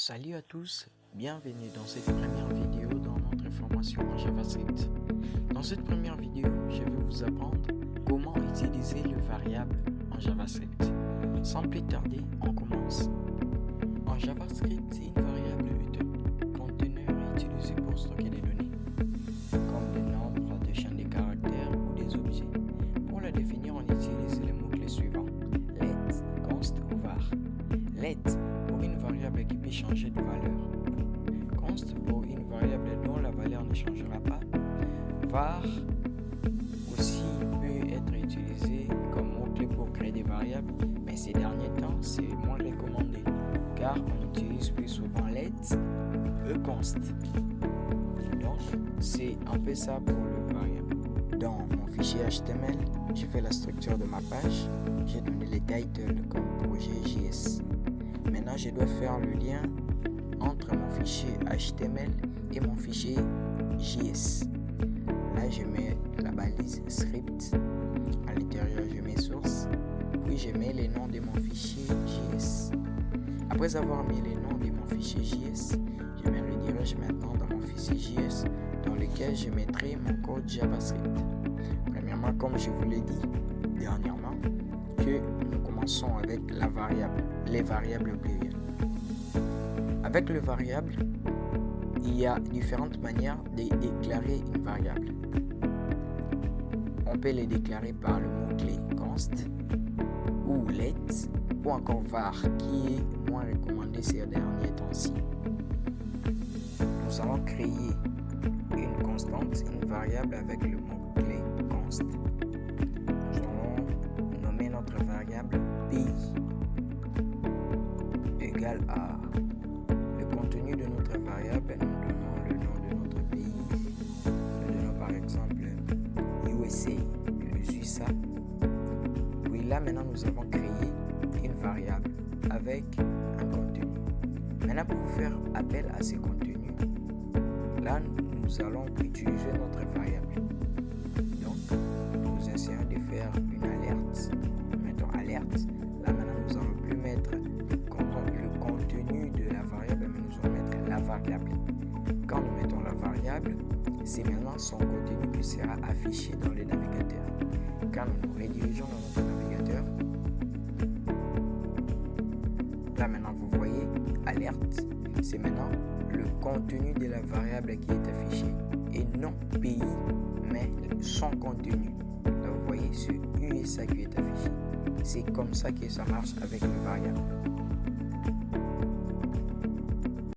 Salut à tous, bienvenue dans cette première vidéo dans notre formation en JavaScript. Dans cette première vidéo, je vais vous apprendre comment utiliser le variable en JavaScript. Sans plus tarder, on commence. En JavaScript, une variable est un conteneur utilisé pour stocker des données, comme des nombres, des chaînes de caractères ou des objets. Pour la définir, on utilise les mots-clés suivants: let, const ou var. Let pour une variable qui peut changer de valeur, const pour une variable dont la valeur ne changera pas, var aussi peut être utilisé comme mot-clé pour créer des variables, mais ces derniers temps c'est moins recommandé car on utilise plus souvent let et const. Donc c'est un peu ça pour le variable. Dans mon fichier HTML, j'ai fait la structure de ma page, j'ai donné les titles comme projet JS. Maintenant, je dois faire le lien entre mon fichier HTML et mon fichier JS. Là, je mets la balise script. À l'intérieur, je mets source. Puis, je mets les noms de mon fichier JS. Après avoir mis les noms de mon fichier JS, je me redirige maintenant dans mon fichier JS dans lequel je mettrai mon code JavaScript. Premièrement, comme je vous l'ai dit dernièrement, que nous commençons avec la variable, les variables plurielles. Avec le variable, il y a différentes manières de déclarer une variable. On peut les déclarer par le mot-clé const ou let ou encore var qui est moins recommandé ces derniers temps-ci. Nous allons créer une constante, une variable avec le mot-clé const. Notre variable pays égale à le contenu de notre variable, nous donnons le nom de notre pays. Nous donnons par exemple USA, les USA. Puis là maintenant nous avons créé une variable avec un contenu. Maintenant pour faire appel à ces contenus, là nous allons utiliser notre variable. Donc nous essayons de faire une alerte. Alerte. Là maintenant nous allons plus mettre le contenu de la variable, mais nous allons mettre la variable. Quand nous mettons la variable, c'est maintenant son contenu qui sera affiché dans le navigateur. Quand nous nous redirigeons dans notre navigateur, là maintenant vous voyez alerte, c'est maintenant le contenu de la variable qui est affiché et non pays mais son contenu. Là vous voyez ce USA qui est affiché. C'est comme ça que ça marche avec le variable.